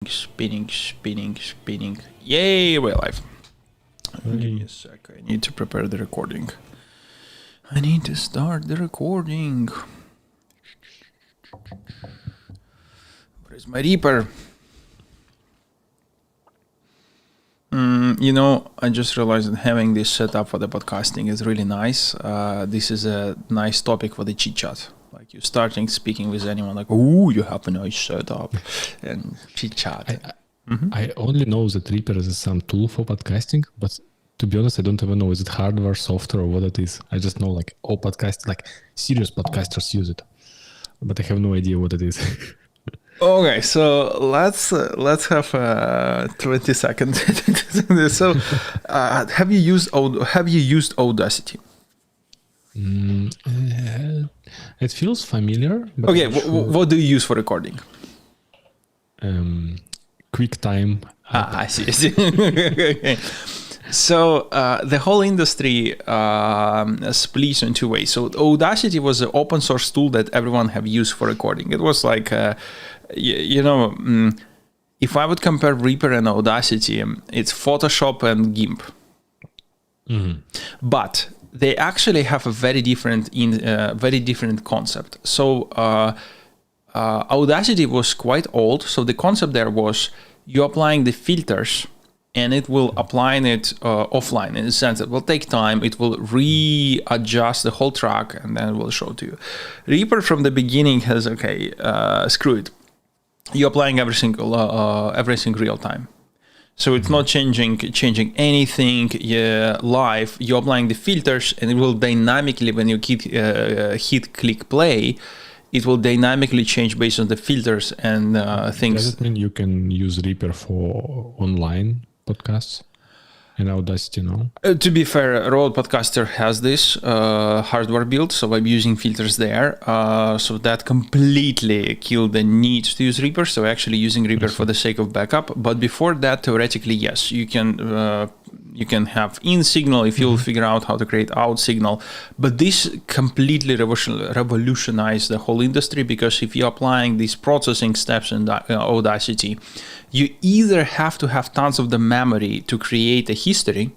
Spinning. Yay, we're live. Give me a sec. I need to prepare the recording. I need to start the recording. Where's my Reaper? I just realized that having this set up for the podcasting is really nice. This is a nice topic for the chit chat. Like you're starting speaking with anyone, like, "Oh, you have a nice setup," and chit chat. I only know that Reaper is some tool for podcasting, but to be honest, I don't even know is it hardware, software, or what it is. I just know like all podcasts, like serious podcasters use it, but I have no idea what it is. Okay, so let's have 20 seconds. So, have you used Audacity? It feels familiar. But Okay, what do you use for recording? QuickTime. I see. Okay. So the whole industry splits in two ways. So Audacity was an open source tool that everyone have used for recording. It was like, if I would compare Reaper and Audacity, it's Photoshop and GIMP. Mm-hmm. But they actually have a very different concept. So Audacity was quite old. So the concept there was you're applying the filters and it will apply it offline, in the sense that it will take time. It will readjust the whole track and then it will show to you. Reaper from the beginning has, screw it. You're applying everything real time. So it's not changing anything live. You're applying the filters, and it will dynamically, when you click play, it will dynamically change based on the filters and things. Does it mean you can use Reaper for online podcasts and Audacity now? To be fair, Road Podcaster has this hardware built, so I'm using filters there. So that completely killed the need to use Reaper. So actually using Reaper for the sake of backup. But before that, theoretically, yes, you can have in signal if you'll figure out how to create out signal. But this completely revolutionized the whole industry, because if you're applying these processing steps in Audacity, you either have to have tons of the memory to create a history,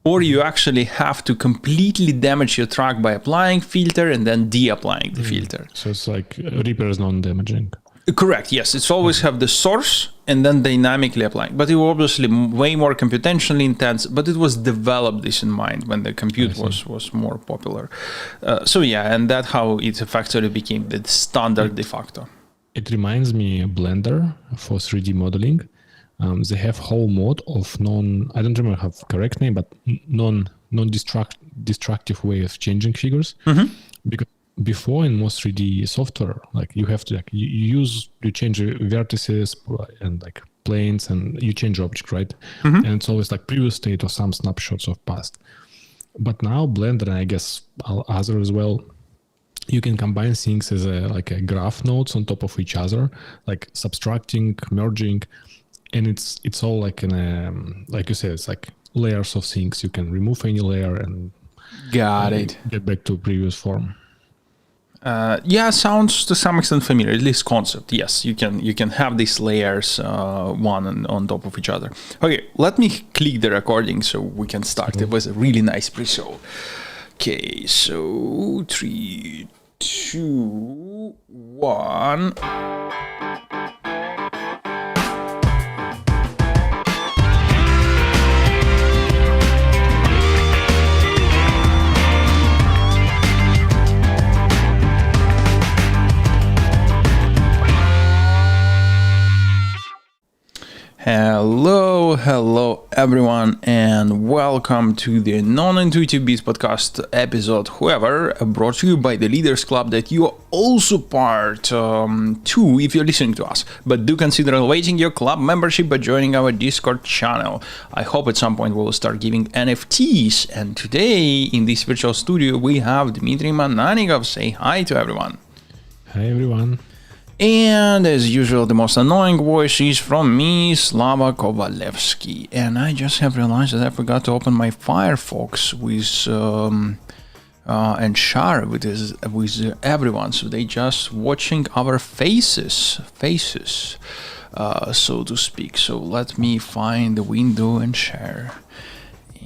or you actually have to completely damage your track by applying filter and then de-applying the filter. So it's like Reaper is non-damaging. Correct, yes. It's always have the source and then dynamically applying. But it was obviously way more computationally intense, but it was developed this in mind when the compute was more popular. And that's how it effectively became the standard de facto. It reminds me of Blender for 3D modeling. They have whole mode of I don't remember how correct name, but non-destructive way of changing figures. Mm-hmm. Because before in most 3D software, like you have to you change vertices and like planes, and you change object, right? Mm-hmm. And it's always like previous state or some snapshots of past. But now Blender, and I guess other as well, you can combine things as a graph nodes on top of each other, like subtracting, merging, and it's all like in a, like you said, it's like layers of things. You can remove any layer and get back to previous form. Sounds to some extent familiar, at least concept. Yes, you can have these layers one on top of each other. Okay, let me click the recording so we can start. It was a really nice pre-show. Okay, so 3, 2, 1. Hello everyone, and welcome to the Non-Intuitive Beats podcast episode, brought to you by the Leaders Club that you are also part to if you're listening to us. But do consider elevating your club membership by joining our Discord channel. I hope at some point we'll start giving NFTs, and today in this virtual studio we have Dmitry Mananikov. Say hi to everyone. Hi everyone. And as usual, the most annoying voice is from me, Slava Kovalevsky. And I just have realized that I forgot to open my Firefox with and share with everyone. So they just watching our faces. so to speak. So let me find the window and share.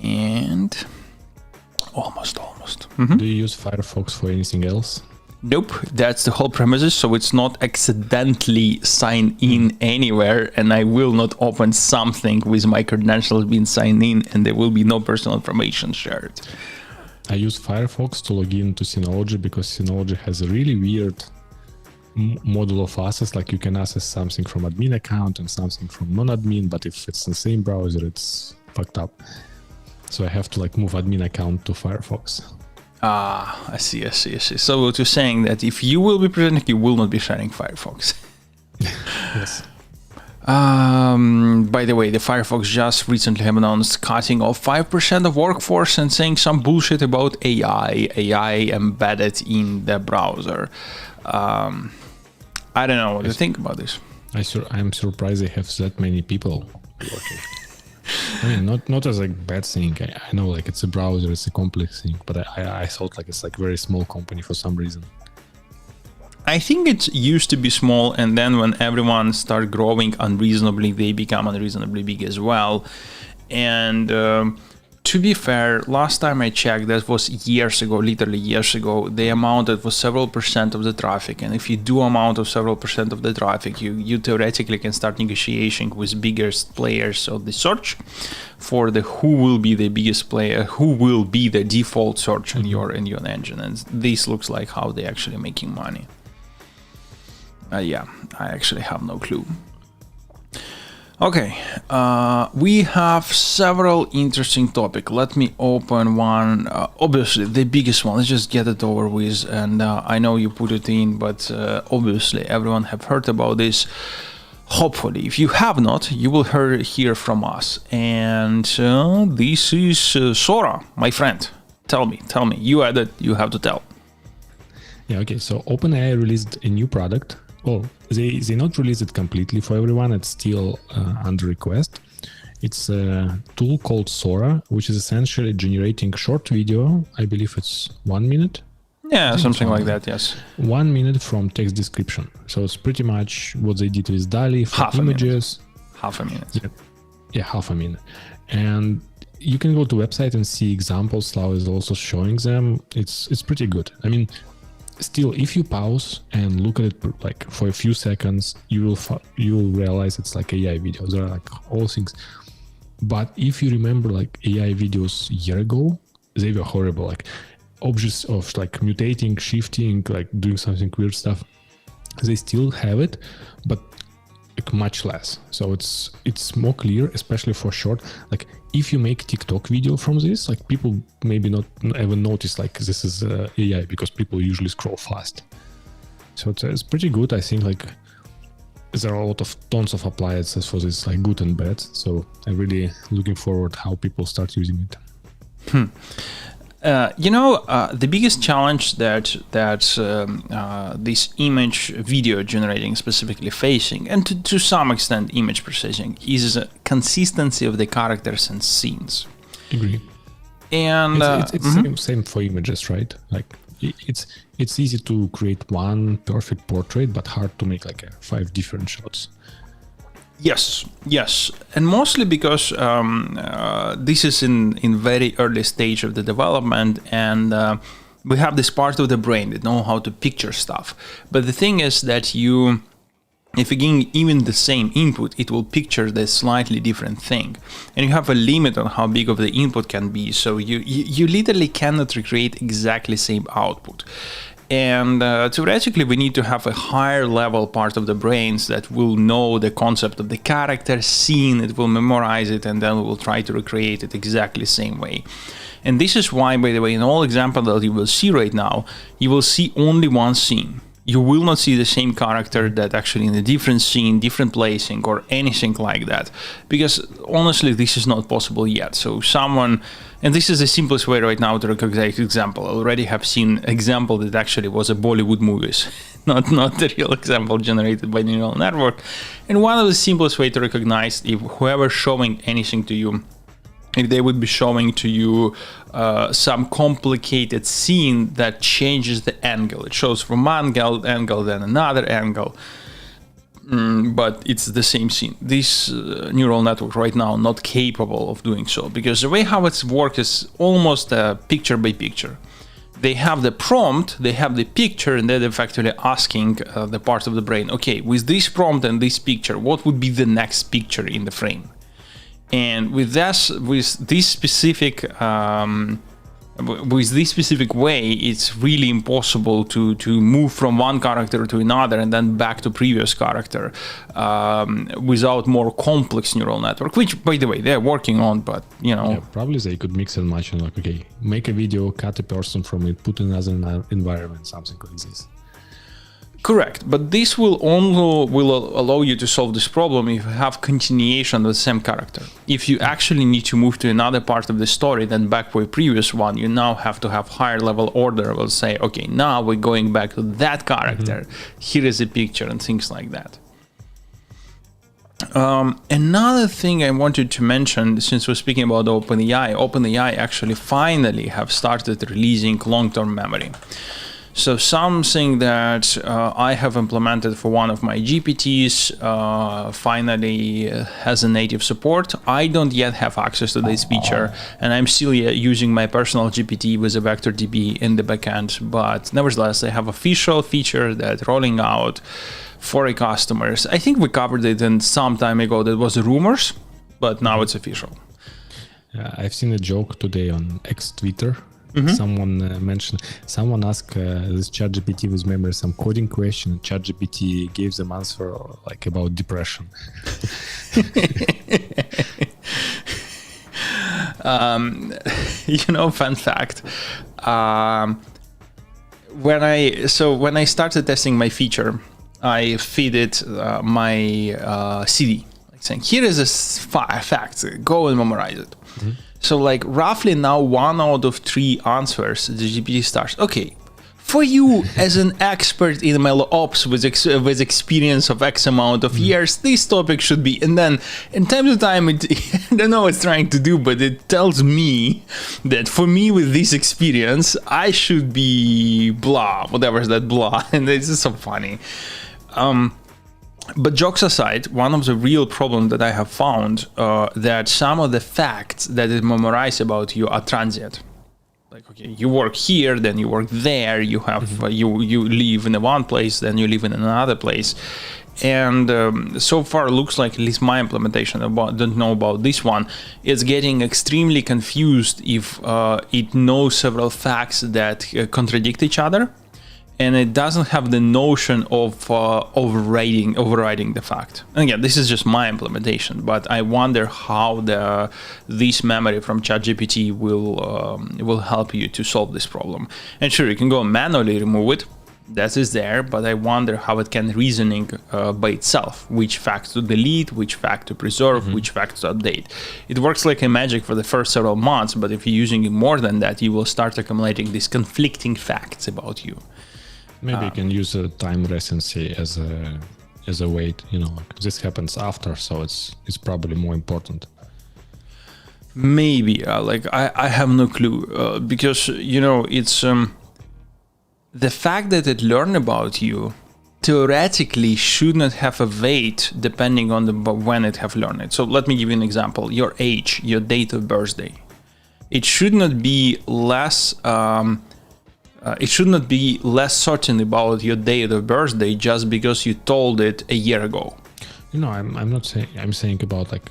And almost. Do you use Firefox for anything else? Nope, that's the whole premises. So it's not accidentally signed in anywhere, and I will not open something with my credentials being signed in, and there will be no personal information shared. I use Firefox to log in to Synology because Synology has a really weird model of access. Like you can access something from admin account and something from non-admin, but if it's in the same browser, it's fucked up. So I have to like move admin account to Firefox. I see. So what you're saying that if you will be presenting, you will not be sharing Firefox. Yes. By the way, the Firefox just recently have announced cutting off 5% of workforce and saying some bullshit about AI embedded in the browser. I don't know what you think about this. I'm surprised they have that many people working. I mean, not as a bad thing. I know like it's a browser, it's a complex thing, but I thought like it's like very small company for some reason. I think it used to be small, and then when everyone started growing unreasonably, they become unreasonably big as well. And to be fair, last time I checked, that was years ago, literally years ago, they amounted for several percent of the traffic. And if you do amount of several percent of the traffic, you theoretically can start negotiating with biggest players of the search for the who will be the biggest player, who will be the default search in your engine. And this looks like how they're actually making money. Yeah, I actually have no clue. Okay, we have several interesting topics. Let me open one. Obviously, the biggest one. Let's just get it over with. And I know you put it in, but obviously everyone have heard about this. Hopefully, if you have not, you will hear from us. And this is Sora, my friend. Tell me. You had it. You have to tell. Yeah. Okay. So OpenAI released a new product. Well, they not released it completely for everyone. It's still under request. It's a tool called Sora, which is essentially generating short video. I believe it's 1 minute. Yeah, something like that, yes. 1 minute from text description. So it's pretty much what they did with DALL-E for images. Half a minute. Yeah, half a minute. And you can go to website and see examples. Slow is also showing them. It's pretty good. I mean, still, if you pause and look at it like for a few seconds, you will realize it's like AI videos. There are like all things. But if you remember like AI videos a year ago, they were horrible. Like objects of like mutating, shifting, like doing something weird stuff. They still have it, but like much less. So it's more clear, especially for short. Like if you make TikTok video from this, like people maybe not even notice like this is AI because people usually scroll fast. So it's pretty good. I think like there are a lot of tons of appliances for this, like good and bad. So I'm really looking forward how people start using it. The biggest challenge that this image video generating specifically facing, and to some extent image processing, is consistency of the characters and scenes. Agree. And it's same for images, right? Like it's easy to create one perfect portrait, but hard to make like 5 different shots. Yes, and mostly because this is in very early stage of the development, and we have this part of the brain that know how to picture stuff. But the thing is that if you give even the same input, it will picture the slightly different thing, and you have a limit on how big of the input can be. So you literally cannot recreate exactly same output. And theoretically, we need to have a higher level part of the brains that will know the concept of the character, scene, it will memorize it, and then we will try to recreate it exactly the same way. And this is why, by the way, in all examples that you will see right now, you will see only one scene. You will not see the same character that actually in a different scene, different placing, or anything like that. Because honestly, this is not possible yet. So and this is the simplest way right now to recognize example. I already have seen example that actually was a Bollywood movies, not the real example generated by neural network. And one of the simplest way to recognize if whoever showing anything to you, if they would be showing to you some complicated scene that changes the angle. It shows from one angle, then another angle. but it's the same scene. This neural network right now not capable of doing so, because the way how it's works is almost picture by picture. They have the prompt, they have the picture, and they're effectively asking the part of the brain, okay, with this prompt and this picture, what would be the next picture in the frame? And with this specific way, it's really impossible to move from one character to another and then back to previous character without more complex neural network, which, by the way, they're working on, but, Yeah, probably they could mix and match and okay, make a video, cut a person from it, put in another environment, something like this. Correct, but this will allow you to solve this problem if you have continuation of the same character. If you actually need to move to another part of the story than back to a previous one, you now have to have higher level order. We'll say, okay, now we're going back to that character. Here is a picture and things like that. Another thing I wanted to mention, since we're speaking about OpenAI actually finally have started releasing long-term memory. So something that I have implemented for one of my GPTs finally has a native support. I don't yet have access to this feature, and I'm still using my personal GPT with a vector DB in the backend. But nevertheless, I have official feature that's rolling out for a customers. I think we covered it in some time ago. That was rumors, but now it's official. I've seen a joke today on X Twitter. Someone asked this ChatGPT with memory some coding question. ChatGPT gave them answer like about depression. Fun fact. When I started testing my feature, I feed it my CD, like saying, here is a fact, go and memorize it. So like roughly now 1 out of 3 answers, the GPT starts, okay, for you as an expert in ML ops with experience of X amount of years, this topic should be, and then in time to time, I don't know what it's trying to do, but it tells me that for me with this experience, I should be blah, whatever is that blah, and it's just so funny. But jokes aside, one of the real problems that I have found that some of the facts that it memorizes about you are transient. Like, okay, you work here, then you work there, you have you live in one place, then you live in another place. And so far it looks like, at least my implementation, don't know about this one, it's getting extremely confused if it knows several facts that contradict each other. And it doesn't have the notion of overriding the fact. And again, this is just my implementation, but I wonder how this memory from ChatGPT will help you to solve this problem. And sure, you can go manually remove it. That is there, but I wonder how it can reasoning by itself, which facts to delete, which fact to preserve, which facts to update. It works like a magic for the first several months, but if you're using it more than that, you will start accumulating these conflicting facts about you. Maybe you can use a time recency as a weight. This happens after, so it's probably more important. Maybe I have no clue because it's the fact that it learned about you theoretically should not have a weight depending on when it have learned it. So let me give you an example. Your age, your date of birthday, it should not be less. It should not be less certain about your date of birthday just because you told it a year ago. I'm not saying. I'm saying about like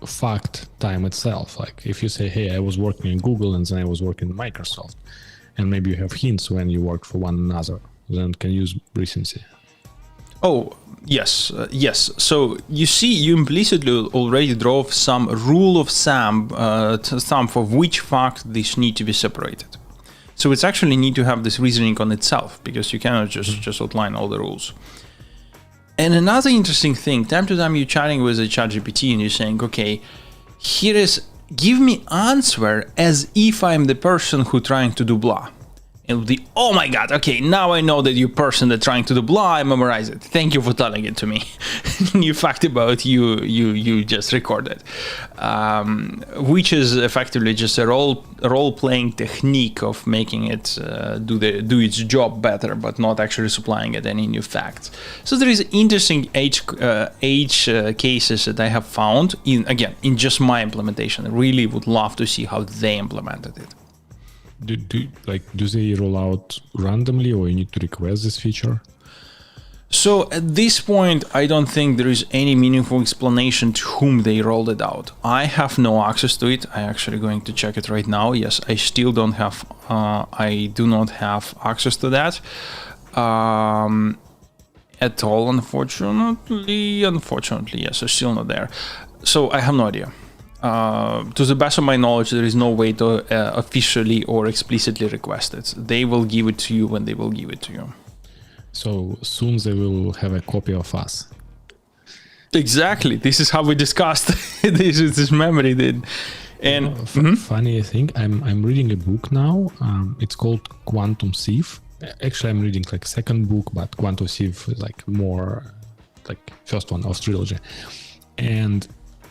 fact time itself. Like if you say, "Hey, I was working in Google and then I was working in Microsoft," and maybe you have hints when you worked for one another, then can use recency. Oh yes, yes. So you see, you implicitly already drove some rule of thumb for which fact this need to be separated. So it's actually need to have this reasoning on itself, because you cannot just outline all the rules. And another interesting thing, time to time you're chatting with a ChatGPT and you're saying, okay, give me answer as if I'm the person who trying to do blah. It will be, oh my God, okay, now I know that you're a person that's trying to do blah, I memorize it. Thank you for telling it to me. New fact about you just recorded. Which is effectively just a role-playing technique of making it do its job better, but not actually supplying it any new facts. So there is interesting edge cases that I have found in just my implementation. I really would love to see how they implemented it. Do they roll out randomly, or you need to request this feature? So at this point, I don't think there is any meaningful explanation to whom they rolled it out. I have no access to it. I'm actually going to check it right now. Yes, I still don't have. I do not have access to that at all. Unfortunately, yes, I'm still not there. So I have no idea. To the best of my knowledge, there is no way to officially or explicitly request it. They will give it to you when they will give it to you. So soon they will have a copy of us. Exactly. This is how we discussed this memory. And funny thing, I'm reading a book now. It's called Quantum Thief. Actually, I'm reading like second book, but Quantum Thief is like more like first one of trilogy. And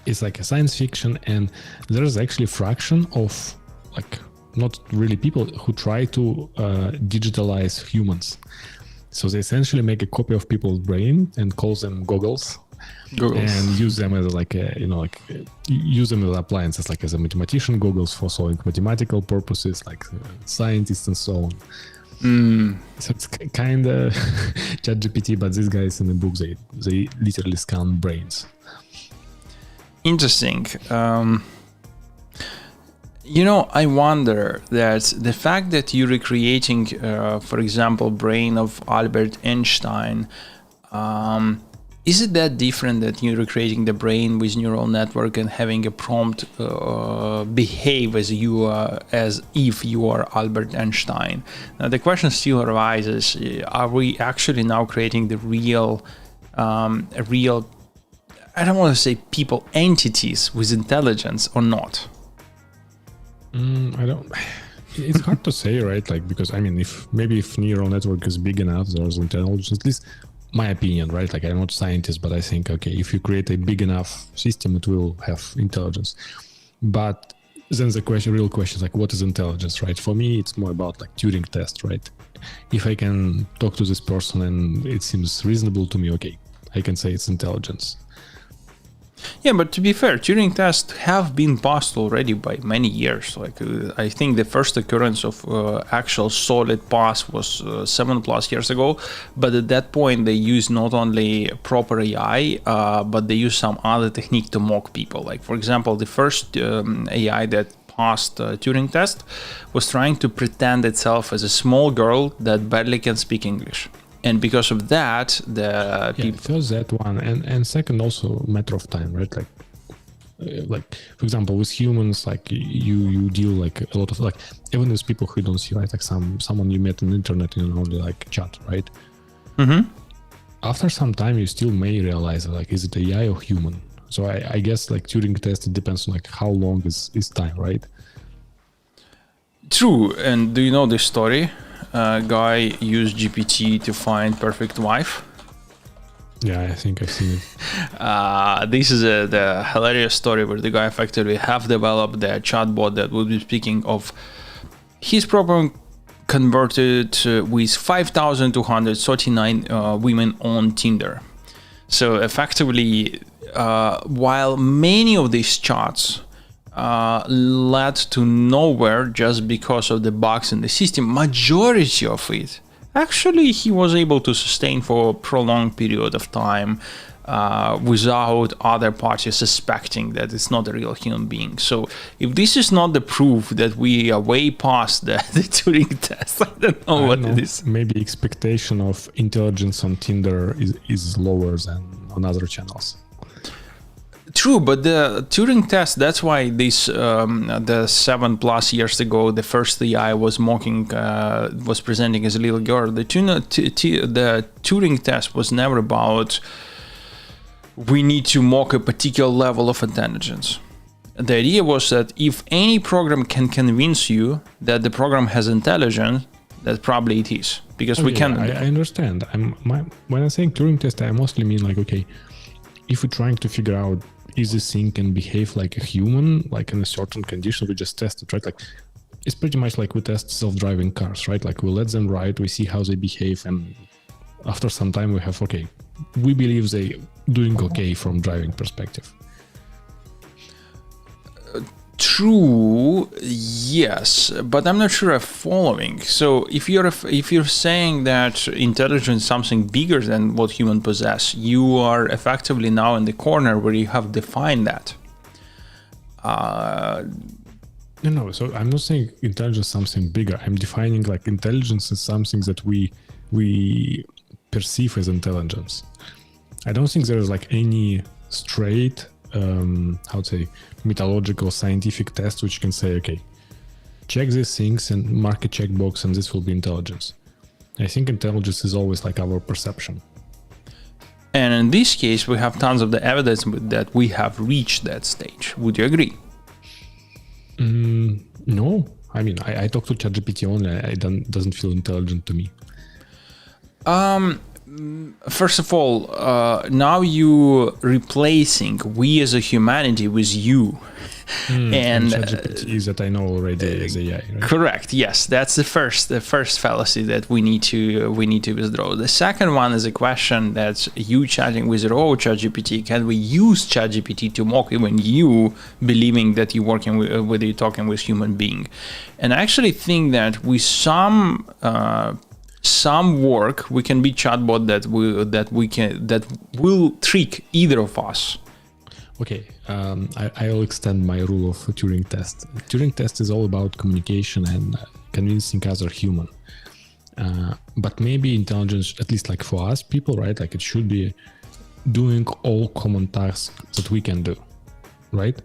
it's like a science fiction, and there's actually a fraction of like not really people who try to digitalize humans. So they essentially make a copy of people's brain and call them goggles. And use them as use them as appliances, like as a mathematician goggles for solving mathematical purposes, like scientists and so on. So it's kind of ChatGPT, but these guys in the book, they literally scan brains. Interesting. I wonder that the fact that you're recreating, for example, brain of Albert Einstein, is it that different that you're recreating the brain with neural network and having a prompt behave as if you are Albert Einstein? Now the question still arises: are we actually now creating the real? I don't want to say people, entities with intelligence or not? I don't. It's hard to say, right? Like, because I mean, if neural network is big enough, there's intelligence. At least my opinion, right? Like, I'm not a scientist, but I think, okay, if you create a big enough system, it will have intelligence. But then the real question is like, what is intelligence, right? For me, it's more about like Turing test, right? If I can talk to this person and it seems reasonable to me, okay, I can say it's intelligence. Yeah, but to be fair, Turing tests have been passed already by many years. Like I think the first occurrence of actual solid pass was 7+ years ago. But at that point, they used not only proper AI, but they used some other technique to mock people. Like, for example, the first AI that passed Turing test was trying to pretend itself as a small girl that barely can speak English. And because of that, first that one, and second also matter of time, right? Like for example, with humans, like you deal like a lot of like even with people who don't see, right? Like someone you met on the internet and only like chat, right? Mm-hmm. After some time, you still may realize like, is it AI or human? So I guess like Turing test, it depends on like how long is time, right? True. And do you know this story? Guy used GPT to find perfect wife. Yeah, I think I've seen it. This is the hilarious story where the guy effectively have developed the chatbot that would be speaking of his problem converted with 5,239 women on Tinder. So effectively, while many of these chats led to nowhere just because of the bugs in the system, majority of it actually he was able to sustain for a prolonged period of time without other parties suspecting that it's not a real human being. So if this is not the proof that we are way past the Turing test, I don't know what it is. Maybe expectation of intelligence on Tinder is lower than on other channels. True, but the Turing test, that's why this the 7+ years ago, the first AI was was presenting as a little girl. The Turing test was never about we need to mock a particular level of intelligence. The idea was that if any program can convince you that the program has intelligence, that probably it is, because we can. I understand. When I'm saying Turing test, I mostly mean like, okay, if we're trying to figure out is this thing can behave like a human, like in a certain condition, we just test it, right? Like it's pretty much like we test self-driving cars, right? Like we let them ride, we see how they behave, and after some time we have, okay, we believe they doing okay from driving perspective. True, yes, but I'm not sure I'm following. So if you're saying that intelligence is something bigger than what humans possess, you are effectively now in the corner where you have defined that. No. So I'm not saying intelligence is something bigger. I'm defining like intelligence is something that we perceive as intelligence. I don't think there is like any straight how to say mythological scientific test which can say, okay, check these things and mark a checkbox and this will be intelligence. I think intelligence is always like our perception. And in this case, we have tons of the evidence that we have reached that stage. Would you agree? No. I mean, I talk to ChatGPT only. It doesn't feel intelligent to me. First of all, now you replacing we as a humanity with you. And ChatGPT is that I know already is AI, right? Correct. Yes, that's the first fallacy that we need to withdraw. The second one is a question that's you chatting with raw ChatGPT. Can we use ChatGPT to mock even you believing that you're working with you're talking with human being? And I actually think that with some work we can be chatbot that will trick either of us. Okay, I'll extend my rule of Turing test. Turing test is all about communication and convincing other human. But maybe intelligence, at least like for us people, right? Like it should be doing all common tasks that we can do, right?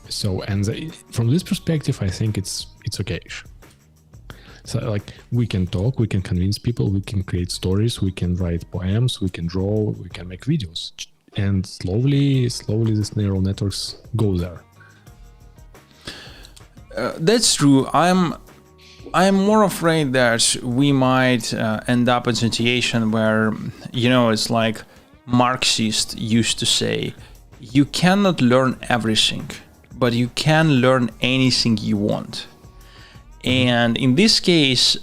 So, and from this perspective, I think it's okay. So like we can talk, we can convince people, we can create stories, we can write poems, we can draw, we can make videos. And slowly these neural networks go there. That's true. I'm more afraid that we might end up in a situation where, it's like Marxists used to say, you cannot learn everything, but you can learn anything you want. And in this case,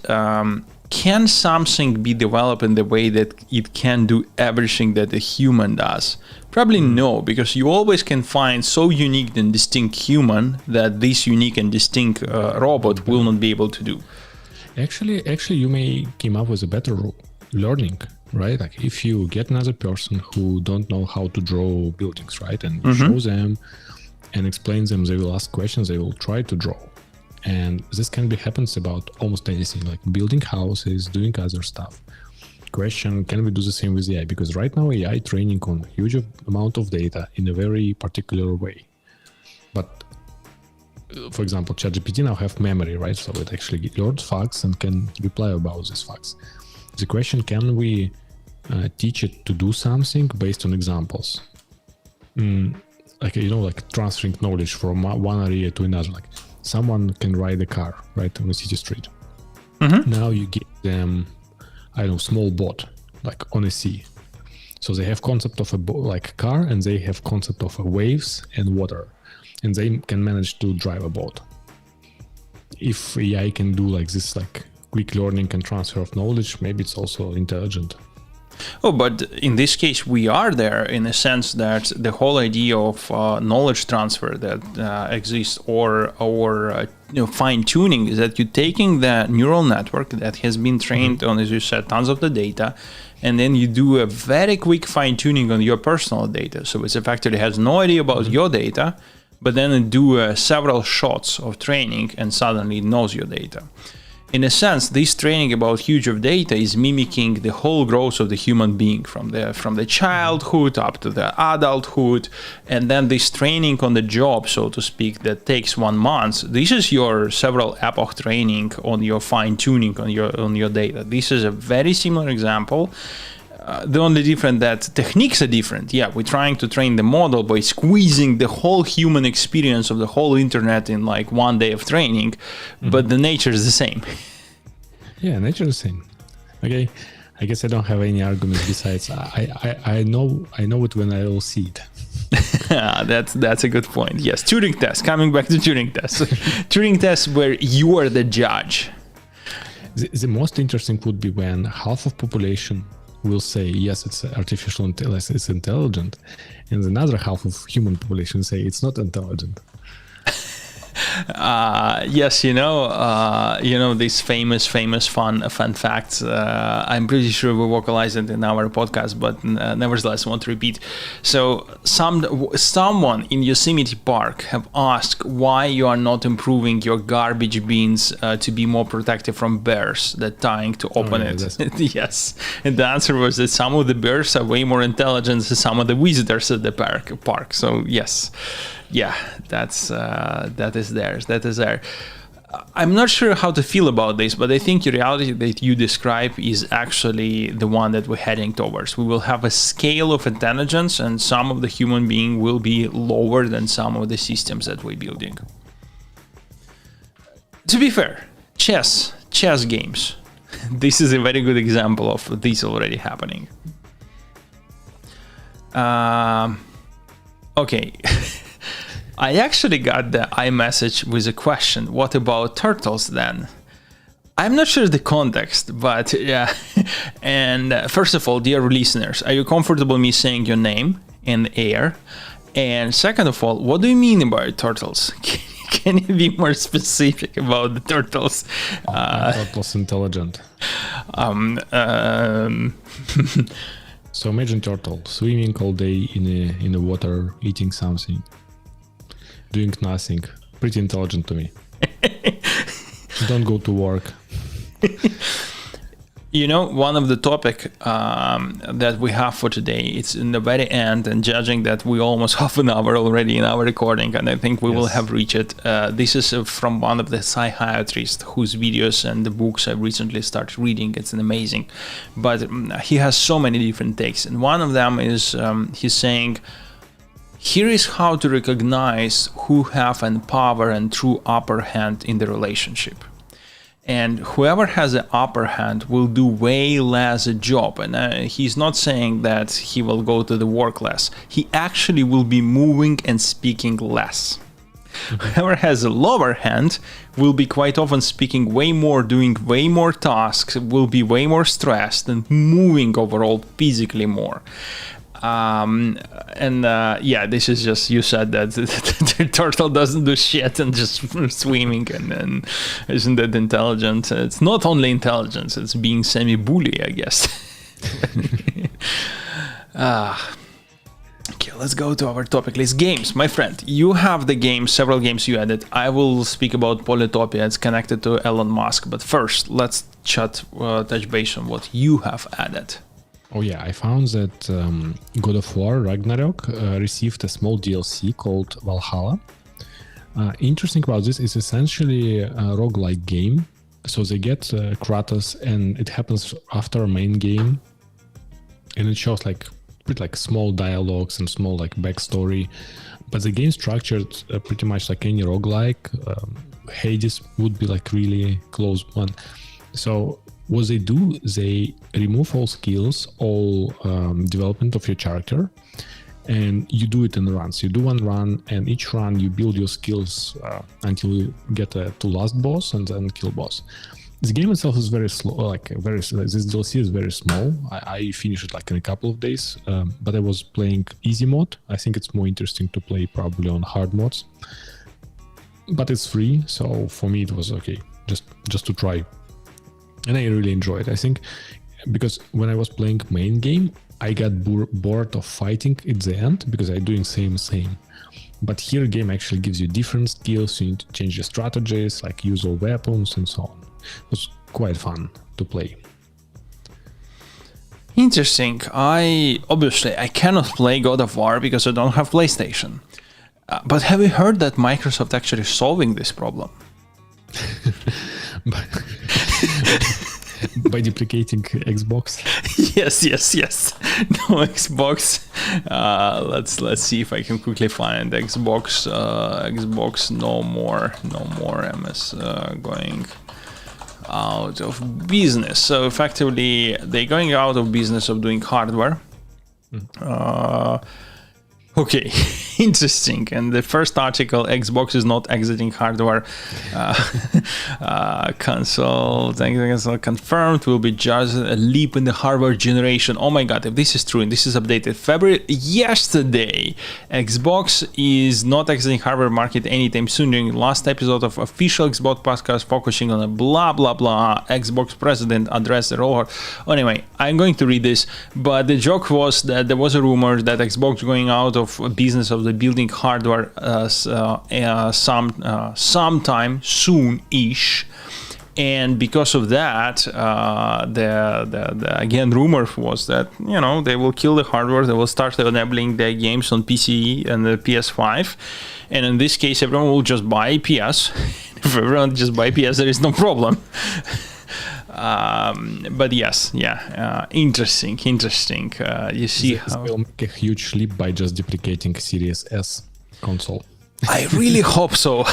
can something be developed in the way that it can do everything that a human does? Probably no, because you always can find so unique and distinct human that this unique and distinct robot will not be able to do. Actually, you may come up with a better rule. Learning, right? Like if you get another person who don't know how to draw buildings, right? And you show them and explain them, they will ask questions, they will try to draw. And this can be happens about almost anything, like building houses, doing other stuff. Question, can we do the same with AI? Because right now AI training on a huge amount of data in a very particular way. But for example, ChatGPT now have memory, right? So it actually learns facts and can reply about these facts. The question, can we teach it to do something based on examples? Like transferring knowledge from one area to another. Like someone can ride a car, right, on a city street. Now you give them, small boat, like on a sea. So they have concept of a like car, and they have concept of waves and water, and they can manage to drive a boat. If AI can do like this, like quick learning and transfer of knowledge, maybe it's also intelligent. Oh, but in this case, we are there in the sense that the whole idea of knowledge transfer that exists, or fine tuning, is that you're taking the neural network that has been trained on, as you said, tons of the data, and then you do a very quick fine tuning on your personal data. So it effectively has no idea about your data, but then it do several shots of training, and suddenly it knows your data. In a sense, this training about huge of data is mimicking the whole growth of the human being from the childhood up to the adulthood, and then this training on the job, so to speak, that takes 1 month. This is your several epoch training on your fine tuning on your data. This is a very similar example. The only difference that techniques are different. Yeah, we're trying to train the model by squeezing the whole human experience of the whole internet in like 1 day of training, but the nature is the same. Yeah, nature is same. Okay, I guess I don't have any arguments besides I know it when I will see it. That's a good point. Yes, Turing test. Coming back to Turing test. Turing test where you are the judge. The most interesting would be when half of population will say yes, it's artificial intelligence, it's intelligent, and another half of human population say it's not intelligent. Yes, these famous fun facts. I'm pretty sure we vocalized it in our podcast, but nevertheless, want to repeat. So, someone in Yosemite Park have asked why you are not improving your garbage bins to be more protective from bears that trying to open it. Yes, and the answer was that some of the bears are way more intelligent than some of the visitors at the park. So yes. Yeah, that is there. I'm not sure how to feel about this, but I think the reality that you describe is actually the one that we're heading towards. We will have a scale of intelligence, and some of the human being will be lower than some of the systems that we're building. To be fair, chess games. This is a very good example of this already happening. Okay. I actually got the iMessage with a question. What about turtles then? I'm not sure the context, but yeah. And first of all, dear listeners, are you comfortable me saying your name in the air? And second of all, what do you mean by turtles? Can you be more specific about the turtles? Turtles intelligent. So imagine turtle swimming all day in the water, eating something. Doing nothing. Pretty intelligent to me. Don't go to work. One of the topic that we have for today, it's in the very end, and judging that we almost half an hour already in our recording, and I think we will have reached it. This is from one of the psychiatrists whose videos and the books I recently started reading. It's amazing. But he has so many different takes. And one of them is he's saying, here is how to recognize who have an power and true upper hand in the relationship. And whoever has the upper hand will do way less a job. And he's not saying that he will go to the work less. He actually will be moving and speaking less. Whoever has a lower hand will be quite often speaking way more, doing way more tasks, will be way more stressed and moving overall physically more. This is just, you said that the turtle doesn't do shit and just swimming and isn't that intelligent. It's not only intelligence, it's being semi-bully, I guess. Okay, let's go to our topic list. Games, my friend. You have the game, several games you added. I will speak about Polytopia. It's connected to Elon Musk. But first, let's touch base on what you have added. Oh yeah, I found that God of War Ragnarok received a small DLC called Valhalla. Interesting about this is essentially a roguelike game. So they get Kratos, and it happens after main game, and it shows pretty small dialogues and small backstory. But the game structured pretty much like any roguelike. Hades would be really close one. So what they do, they remove all skills, all development of your character, and you do it in runs. You do one run, and each run you build your skills until you get to last boss and then kill boss. The game itself is very slow, this DLC is very small. I finished it in a couple of days, but I was playing easy mode. I think it's more interesting to play probably on hard modes, but it's free, so for me it was okay, just to try. And I really enjoyed it. I think because when I was playing main game, I got bored of fighting at the end because I'm doing same. But here game actually gives you different skills. You need to change your strategies, use all weapons and so on. It was quite fun to play. Interesting. I cannot play God of War because I don't have PlayStation. But have you heard that Microsoft actually is solving this problem? By duplicating Xbox. Yes. No Xbox. Let's see if I can quickly find Xbox. No more MS going. out of business. So effectively, they're going out of business of doing hardware. Okay, interesting. And the first article, Xbox is not exiting hardware. Console confirmed will be just a leap in the hardware generation. Oh my God, if this is true and this is updated February, yesterday, Xbox is not exiting hardware market anytime soon. During the last episode of official Xbox podcast focusing on a blah, blah, blah, Xbox president addressed the role. Anyway, I'm going to read this, but the joke was that there was a rumor that Xbox going out of business of the building hardware sometime soon-ish, and because of that, the again rumor was that they will kill the hardware, they will start enabling their games on PC and the PS5, and in this case everyone will just buy PS. If everyone just buy PS, there is no problem. But yes, interesting. You see how will make a huge leap by just deprecating Series S console. I really hope so.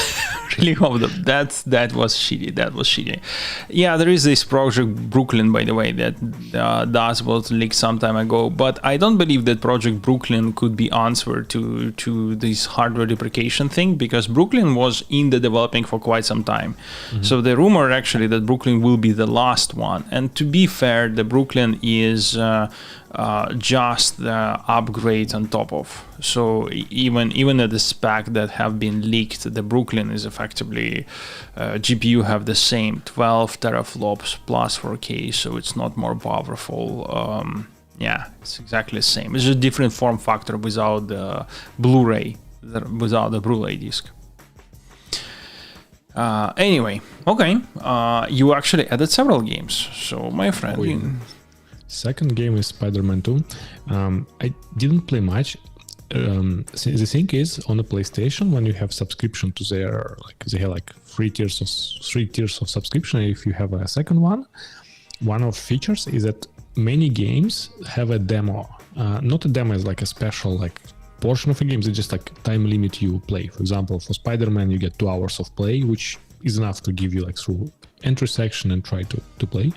Really hope that was shitty. Yeah, there is this project Brooklyn, by the way, that was leaked some time ago, but I don't believe that Project Brooklyn could be answered to this hardware deprecation thing, because Brooklyn was in the developing for quite some time. So the rumor actually that Brooklyn will be the last one, and to be fair, the Brooklyn is just the upgrade on top of. So even at the spec that have been leaked, the Brooklyn is effectively GPU have the same 12 teraflops plus 4K, so it's not more powerful. It's exactly the same. It's just a different form factor without the Blu-ray disc. Anyway, okay. You actually added several games, so my friend. Second game is Spider-Man 2. I didn't play much. The thing is, on the PlayStation, when you have subscription to their, they have 3 tiers of subscription. If you have a second one of features is that many games have a demo. Not a demo, is like a special portion of a game. It's just time limit you play. For example, for Spider-Man, you get 2 hours of play, which is enough to give you through entry section and try to play.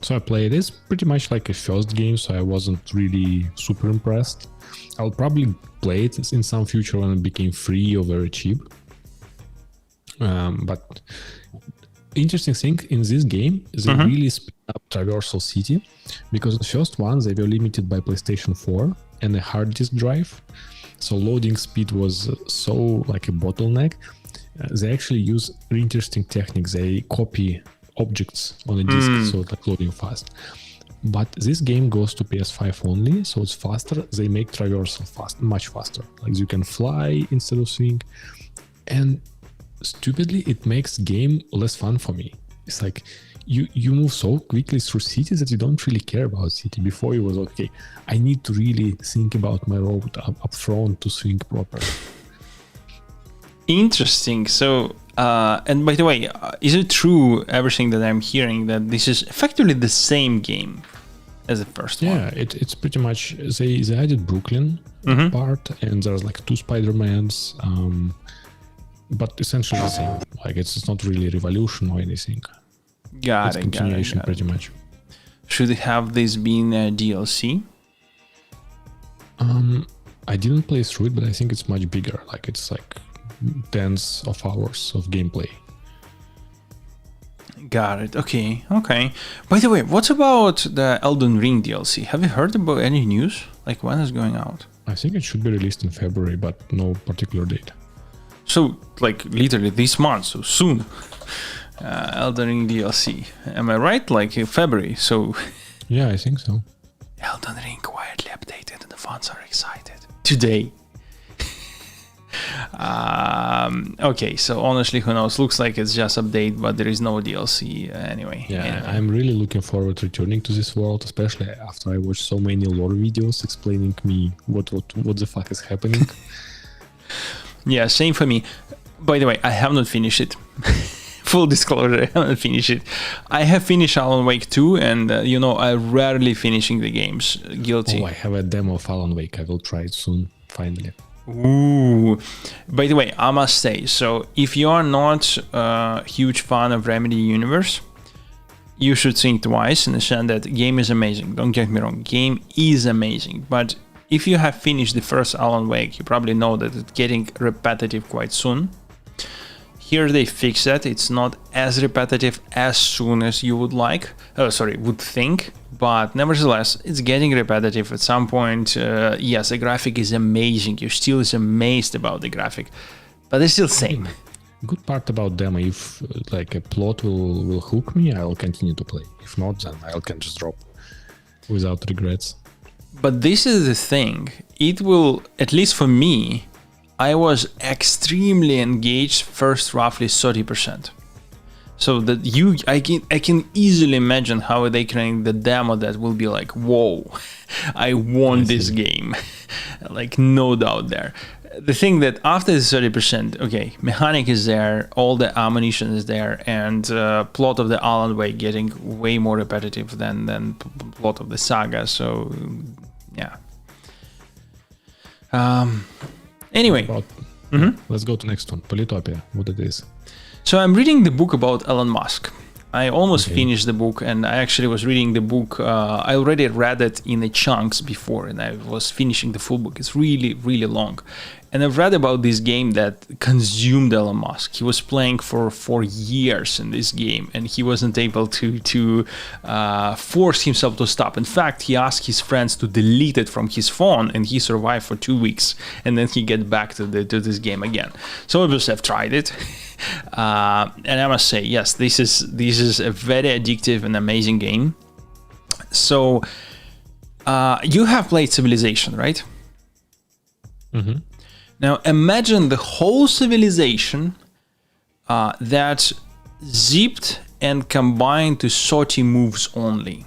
So I played this pretty much like a first game, so I wasn't really super impressed. I'll probably play it in some future when it became free or very cheap. But interesting thing in this game is they really speed up Traversal City, because the first one they were limited by PlayStation 4 and a hard disk drive. So loading speed was so a bottleneck. They actually use really interesting techniques. They copy objects on a disk, so it's loading fast. But this game goes to PS5 only, so it's faster. They make traversal much faster. You can fly instead of swing, and stupidly it makes game less fun for me. It's you move so quickly through cities that you don't really care about city. Before it was okay, I need to really think about my road up front to swing properly. Interesting. So and by the way, is it true, everything that I'm hearing, that this is effectively the same game as the first one? Yeah, it's pretty much, they added Brooklyn part, and there's 2 Spider-Mans, but essentially the same. It's not really revolution or anything. Got it. Continuation pretty much. Should have this been a DLC? I didn't play through it, but I think it's much bigger. It's tens of hours of gameplay. Got it. Okay. By the way, what about the Elden Ring DLC? Have you heard about any news? When is it going out? I think it should be released in February, but no particular date. So, literally this month, so soon. Elden Ring DLC. Am I right? February, so... Yeah, I think so. Elden Ring quietly updated and the fans are excited. Today. Okay, so honestly, who knows? Looks like it's just update, but there is no DLC anyway. Yeah, I'm really looking forward to returning to this world, especially after I watched so many lore videos explaining me what the fuck is happening. Yeah, same for me. By the way, I have not finished it. Full disclosure, I haven't finished it. I have finished Alan Wake 2, and I'm rarely finishing the games. Guilty. Oh, I have a demo of Alan Wake. I will try it soon, finally. Ooh. By the way, I must say, so if you are not a huge fan of Remedy Universe, you should think twice in the sense that game is amazing. Don't get me wrong, game is amazing. But if you have finished the first Alan Wake, you probably know that it's getting repetitive quite soon. Here they fix that. It's not as repetitive as soon as you would would think. But nevertheless, it's getting repetitive at some point. Yes, the graphic is amazing. You're still amazed about the graphic, but it's still same. Good part about demo, if like a plot will hook me, I'll continue to play. If not, then I can just drop without regrets. But this is the thing. It will, at least for me, I was extremely engaged first roughly 30%. So that I can easily imagine how they create the demo that will be like, whoa, I want this game. Like, no doubt there. The thing that after the 30%, okay, mechanic is there, all the ammunition is there, and plot of the Alan Wake getting way more repetitive than plot of the saga. So, yeah. Anyway. Let's go to next one. Polytopia, what it is. So I'm reading the book about Elon Musk. I almost finished the book, and I actually was reading the book. I already read it in the chunks before, and I was finishing the full book. It's really, really long. And I've read about this game that consumed Elon Musk. He was playing for years in this game, and he wasn't able to force himself to stop. In fact, he asked his friends to delete it from his phone, and he survived for 2 weeks. And then he get back to this game again. So obviously I've tried it. And I must say, yes, this is a very addictive and amazing game. So you have played Civilization, right? Mm-hmm. Now imagine the whole civilization that zipped and combined to 30 moves only.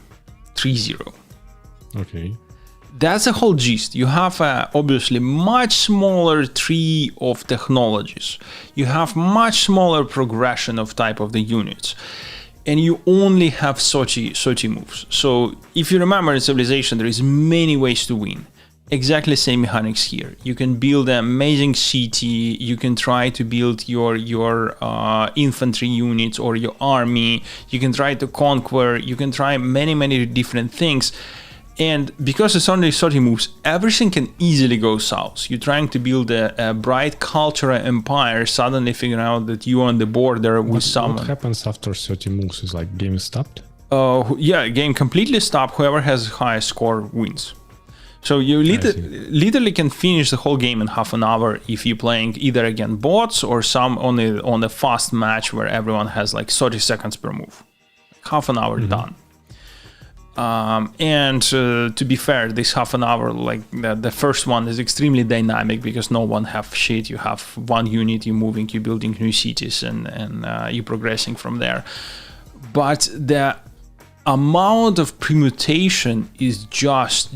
3-0. Okay. That's the whole gist. You have obviously much smaller tree of technologies. You have much smaller progression of type of the units. And you only have 30 moves. So if you remember in Civilization, there is many ways to win. Exactly same mechanics here. You can build an amazing city. You can try to build your infantry units or your army. You can try to conquer. You can try many different things. And because it's only 30 moves, everything can easily go south. You're trying to build a bright cultural empire, suddenly figuring out that you're on the border with someone. What happens after 30 moves? Is like game is stopped? Yeah, game completely stopped. Whoever has the highest score wins. So you literally can finish the whole game in half an hour if you're playing either against bots or some on a fast match where everyone has like 30 seconds per move. Half an hour done. And to be fair, this half an hour, like the first one is extremely dynamic because no one have shit. You have one unit, you're moving, you're building new cities, and you're progressing from there. But the amount of permutation is just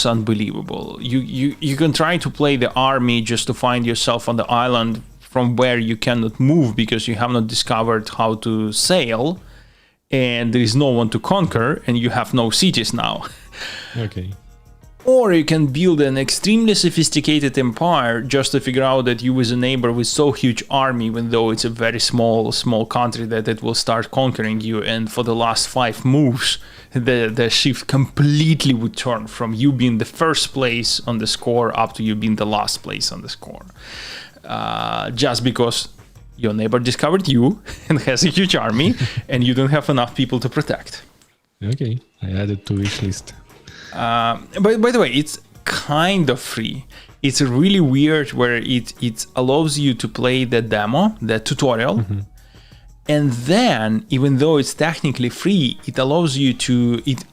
unbelievable. You can try to play the army just to find yourself on the island from where you cannot move because you have not discovered how to sail, and there is no one to conquer, and you have no cities now. Okay. Or you can build an extremely sophisticated empire just to figure out that you was a neighbor with so huge army, even though it's a very small country, that it will start conquering you. And for the last 5 moves, the shift completely would turn from you being the first place on the score up to you being the last place on the score. Just because your neighbor discovered you and has a huge army and you don't have enough people to protect. Okay, I added to wish list. By the way, it's kind of free. It's really weird where it allows you to play the demo, the tutorial, and then even though it's technically free, it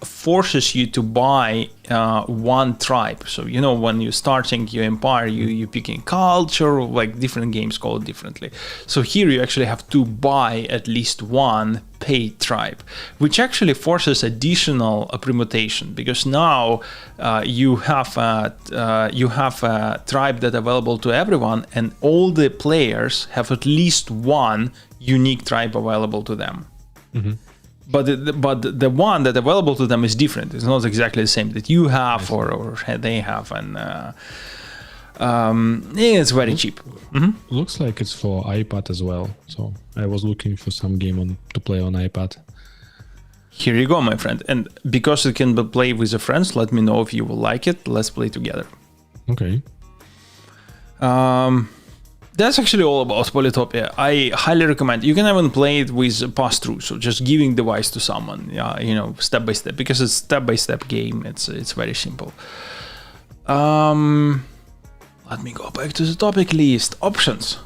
forces you to buy one tribe. So when you're starting your empire, you're picking culture, like different games call it differently. So here you actually have to buy at least one paid tribe, which actually forces additional permutation, because now you have a tribe that's available to everyone, and all the players have at least one unique tribe available to them. But the one that available to them is different. It's not exactly the same that you have or they have, and it's very cheap. Looks like it's for iPad as well. So I was looking for some game to play on iPad. Here you go, my friend. And because it can be played with your friends, let me know if you will like it. Let's play together. Okay. That's actually all about Polytopia. I highly recommend. You can even play it with pass-through, so just giving device to someone, step by step, because it's step-by-step game. It's very simple. Let me go back to the topic list. Options.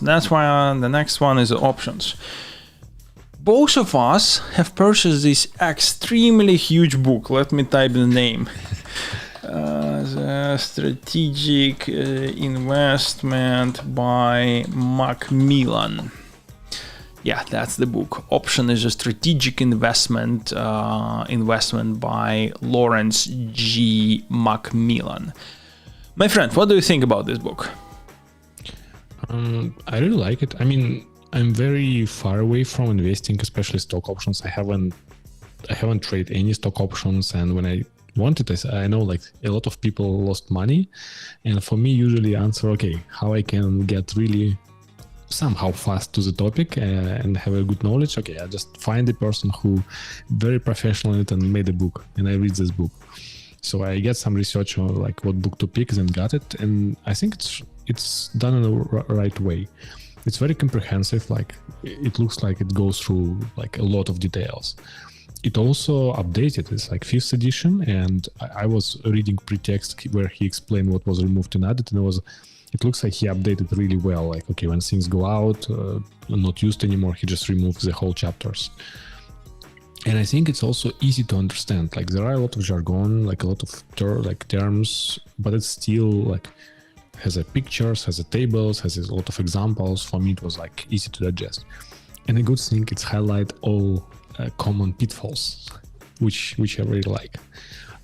That's why the next one is options. Both of us have purchased this extremely huge book. Let me type the name. The Strategic Investment by McMillan. Yeah, that's the book. Option is a strategic investment by Lawrence G. McMillan. My friend, what do you think about this book? I really like it. I mean, I'm very far away from investing, especially stock options. I haven't traded any stock options, and when I wanted this, I know like a lot of people lost money, and for me, usually answer, okay, how I can get really somehow fast to the topic and have a good knowledge. Okay, I just find the person who very professional in it and made a book, and I read this book. So I get some research on like what book to pick and got it, and I think it's done in the right way. It's very comprehensive. Like it looks like it goes through like a lot of details. It also updated. It's like 5th edition, and I was reading pre-text where he explained what was removed and added, and it looks like he updated really well. Like, okay, when things go out, not used anymore, he just removes the whole chapters. And I think it's also easy to understand. Like there are a lot of jargon, like a lot of terms, but it's still like has a pictures, has a tables, has a lot of examples. For me, it was like easy to digest. And a good thing, it's highlight all common pitfalls, which I really like.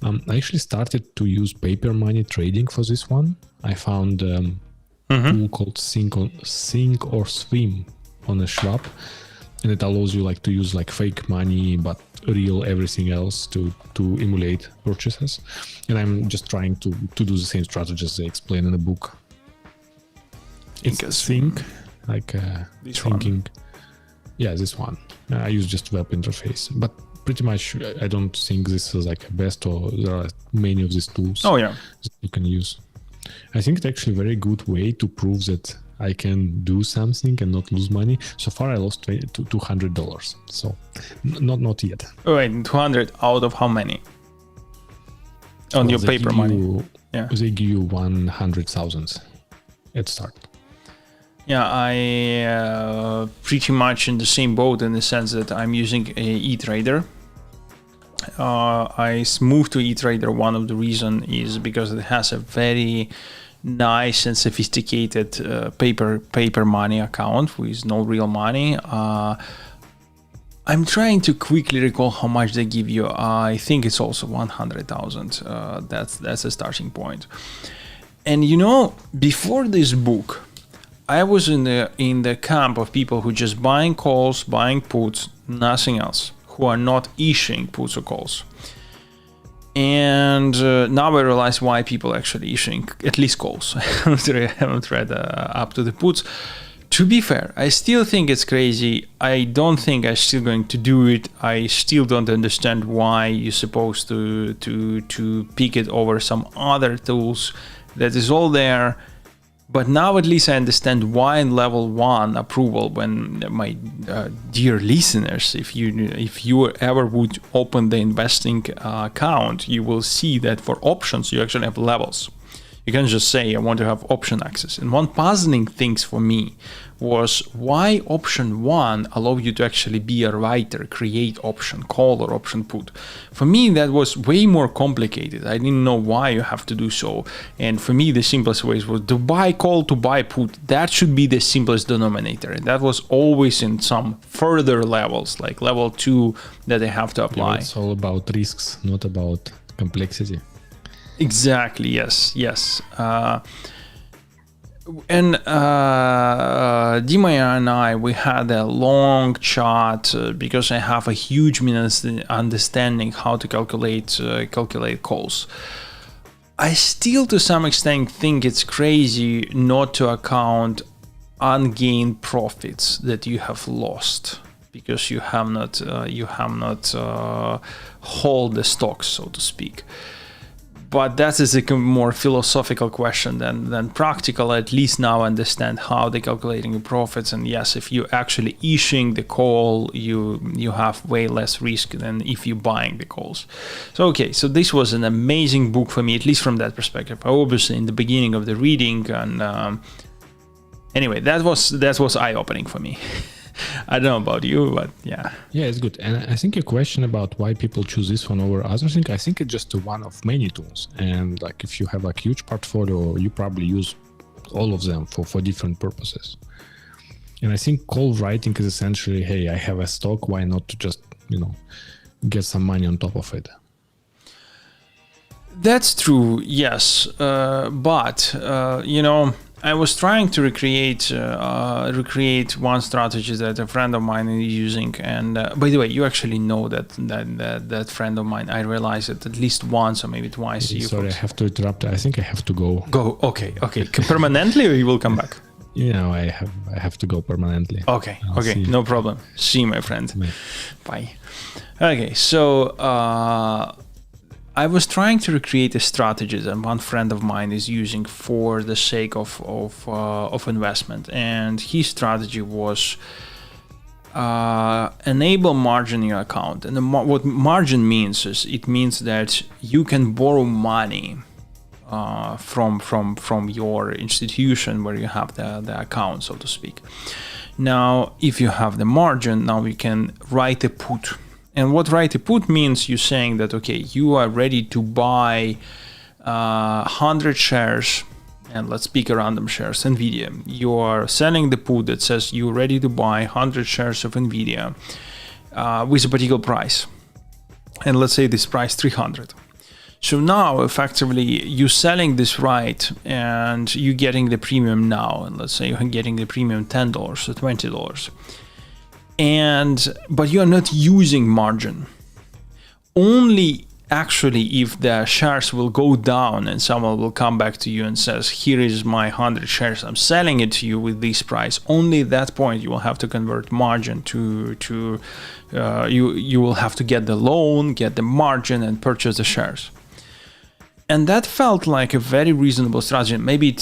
I actually started to use paper money trading for this one. I found a tool called Sink or Swim on a Schwab, and it allows you like to use like fake money but real everything else to emulate purchases. And I'm just trying to do the same strategies they explain in the book. It's Think, like thinking. One. Yeah, this one. I use just web interface, but pretty much I don't think this is like a best, or there are many of these tools that you can use. I think it's actually a very good way to prove that I can do something and not lose money. So far I lost $200, so not yet. Wait, 200 out of how many? On your paper money? They give you 100,000 at start. Yeah, I pretty much in the same boat in the sense that I'm using eTrader. I moved to eTrader. One of the reasons is because it has a very nice and sophisticated paper money account with no real money. I'm trying to quickly recall how much they give you. I think it's also 100,000. That's a starting point. And before this book, I was in the camp of people who just buying calls, buying puts, nothing else, who are not issuing puts or calls. And now I realize why people actually issuing at least calls. I haven't read up to the puts. To be fair, I still think it's crazy. I don't think I'm still going to do it. I still don't understand why you're supposed to pick it over some other tools. That is all there. But now at least I understand why in level 1 approval, when my dear listeners, if you ever would open the investing account, you will see that for options, you actually have levels. You can just say, I want to have option access. And one puzzling thing for me was why option 1 allow you to actually be a writer, create option call or option put. For me, that was way more complicated. I didn't know why you have to do so. And for me, the simplest ways was to buy call, to buy put. That should be the simplest denominator. And that was always in some further levels, like level 2 that I have to apply. Yeah, it's all about risks, not about complexity. Exactly. Yes. And Dimaya and I, we had a long chat because I have a huge understanding how to calculate calls. I still, to some extent, think it's crazy not to account ungained profits that you have lost. because you have not hold the stocks, so to speak. But that is a more philosophical question than practical. At least now I understand how they're calculating the profits. And yes, if you're actually issuing the call, you have way less risk than if you're buying the calls. So okay, so this was an amazing book for me, at least from that perspective. Obviously, in the beginning of the reading, and anyway, that was eye-opening for me. I don't know about you, but yeah. Yeah, it's good. And I think your question about why people choose this one over other thing, I think it's just one of many tools. And like if you have a huge portfolio, you probably use all of them for different purposes. And I think call writing is essentially, hey, I have a stock, why not to just, get some money on top of it? That's true, yes. But I was trying to recreate one strategy that a friend of mine is using, and by the way, you actually know that friend of mine. I realized it at least once or maybe twice. Sorry, I have to interrupt. I think I have to go. Go. Okay. Permanently, or you will come back? I have to go permanently. Okay. No problem. See you, my friend. Bye. Okay. So. I was trying to recreate a strategy that one friend of mine is using for the sake of investment, and his strategy was enable margin in your account. And what margin means is it means that you can borrow money from your institution where you have the account, so to speak. Now, if you have the margin, now you can write a put. And what write a put means, you're saying that, okay, you are ready to buy 100 shares, and let's pick a random shares, NVIDIA. You are selling the put that says you're ready to buy 100 shares of NVIDIA with a particular price. And let's say this price 300. So now, effectively, you're selling this right, and you're getting the premium now. And let's say you're getting the premium $10 or $20. But you are not using margin. Only actually if the shares will go down and someone will come back to you and says, here is my 100 shares, I'm selling it to you with this price. Only at that point you will have to convert margin to you will have to get the loan, get the margin, and purchase the shares. And that felt like a very reasonable strategy. Maybe it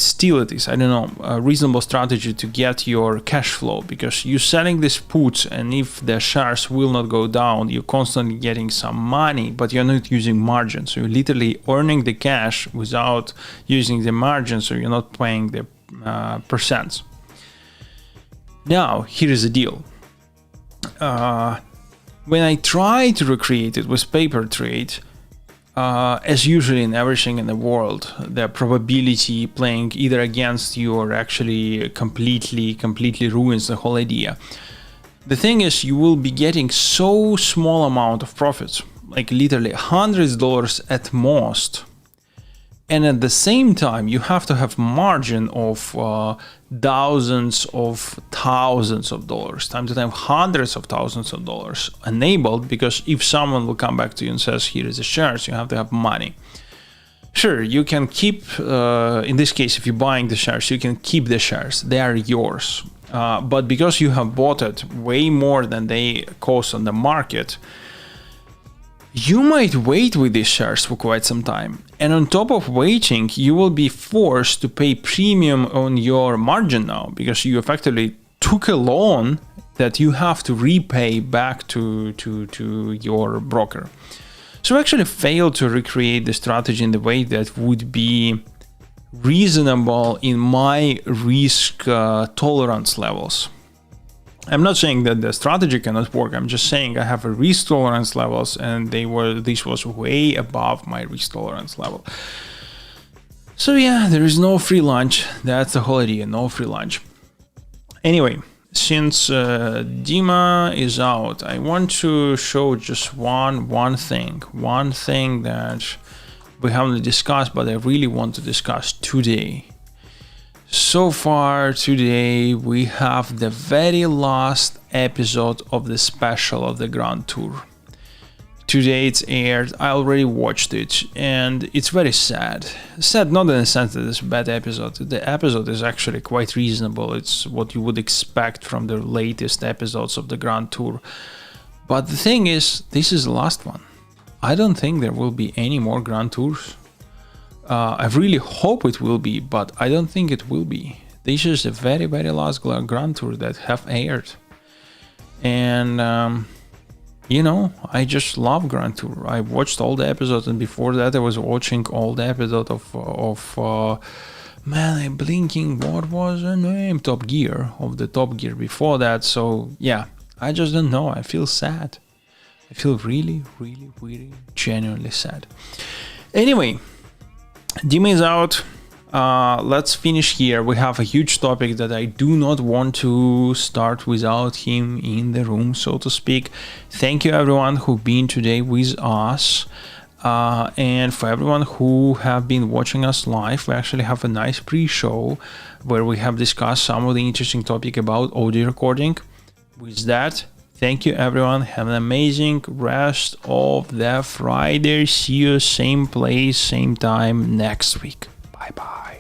is, I don't know, a reasonable strategy to get your cash flow, because you're selling these puts, and if the shares will not go down, you're constantly getting some money, but you're not using margin. So you're literally earning the cash without using the margin, so you're not paying the percents. Now, here is the deal. When I try to recreate it with paper trade, as usually in everything in the world, the probability playing either against you or actually completely ruins the whole idea. The thing is, you will be getting so small amount of profits, like literally $100 at most. And at the same time, you have to have margin of thousands of dollars, time to time hundreds of thousands of dollars enabled, because if someone will come back to you and says, here is the shares, you have to have money. Sure, you can keep, in this case, if you're buying the shares, you can keep the shares, they are yours. But because you have bought it way more than they cost on the market, you might wait with these shares for quite some time. And on top of waiting, you will be forced to pay premium on your margin now, because you effectively took a loan that you have to repay back to your broker. So I actually failed to recreate the strategy in the way that would be reasonable in my risk tolerance levels. I'm not saying that the strategy cannot work. I'm just saying I have a risk tolerance levels, and this was way above my risk tolerance level. So yeah, there is no free lunch. That's the whole idea, no free lunch. Anyway, since Dima is out, I want to show just one thing that we haven't discussed, but I really want to discuss today. So far today, we have the very last episode of the special of the Grand Tour. today it's aired. I already watched it, and it's very sad. Sad not in the sense that it's a bad episode. The episode is actually quite reasonable. It's what you would expect from the latest episodes of the Grand Tour. But the thing is, this is the last one. I don't think there will be any more Grand Tours. I really hope it will be, but I don't think it will be. This is the very, very last Grand Tour that have aired. And, you know, I just love Grand Tour. I watched all the episodes, and before that I was watching all the episodes of man, I'm blinking, what was the name? Top Gear, of the Top Gear before that. So, yeah, I just don't know. I feel sad. I feel really, really, really genuinely sad. Anyway, Dima is out. Let's finish here. We have a huge topic that I do not want to start without him in the room, so to speak. Thank you everyone who've been today with us. And for everyone who have been watching us live, we actually have a nice pre-show where we have discussed some of the interesting topic about audio recording. With that, thank you everyone. Have an amazing rest of the Friday. See you same place, same time next week. Bye bye.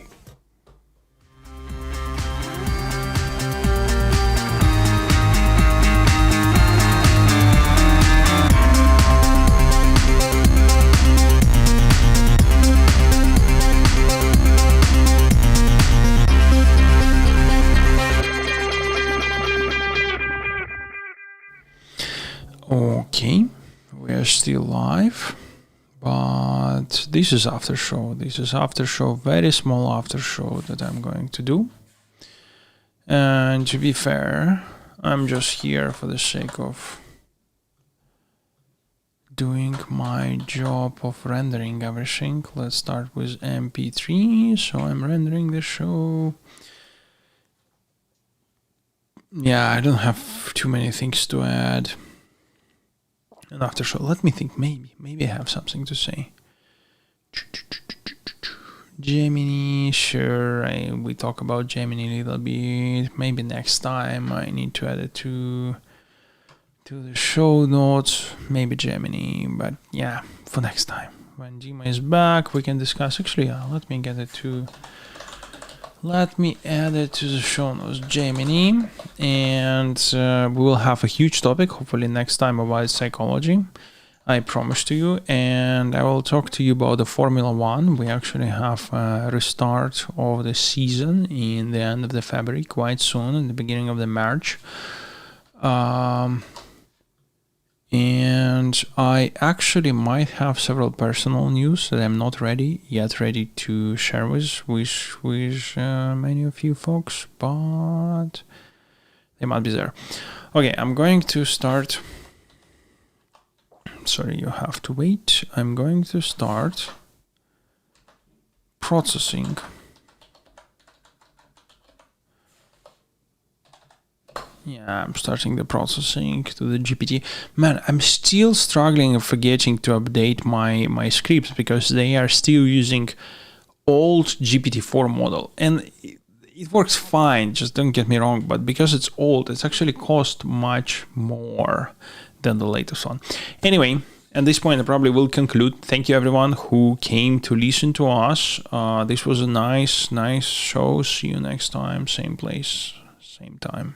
Okay, we are still live, but this is after show. This is after show, very small after show that I'm going to do. And to be fair, I'm just here for the sake of doing my job of rendering everything. Let's start with MP3. So I'm rendering the show. Yeah, I don't have too many things to add. And after show, let me think, maybe I have something to say. Gemini, sure, we talk about Gemini a little bit. Maybe next time I need to add it to the show notes. Maybe Gemini, but yeah, for next time. When Dima is back, we can discuss. Actually, let me add it to the show notes, Gemini, and we will have a huge topic, hopefully next time, about psychology, I promise to you, and I will talk to you about the Formula One. We actually have a restart of the season in the end of the February, quite soon, in the beginning of the March. And I actually might have several personal news that I'm not ready to share with many of you folks, but they might be there. Okay, I'm going to start. Sorry, you have to wait. I'm going to start processing. Yeah, I'm starting the processing to the GPT. Man, I'm still struggling and forgetting to update my scripts because they are still using old GPT-4 model. And it works fine, just don't get me wrong, but because it's old, it's actually cost much more than the latest one. Anyway, at this point, I probably will conclude. Thank you everyone who came to listen to us. This was a nice show. See you next time, same place, same time.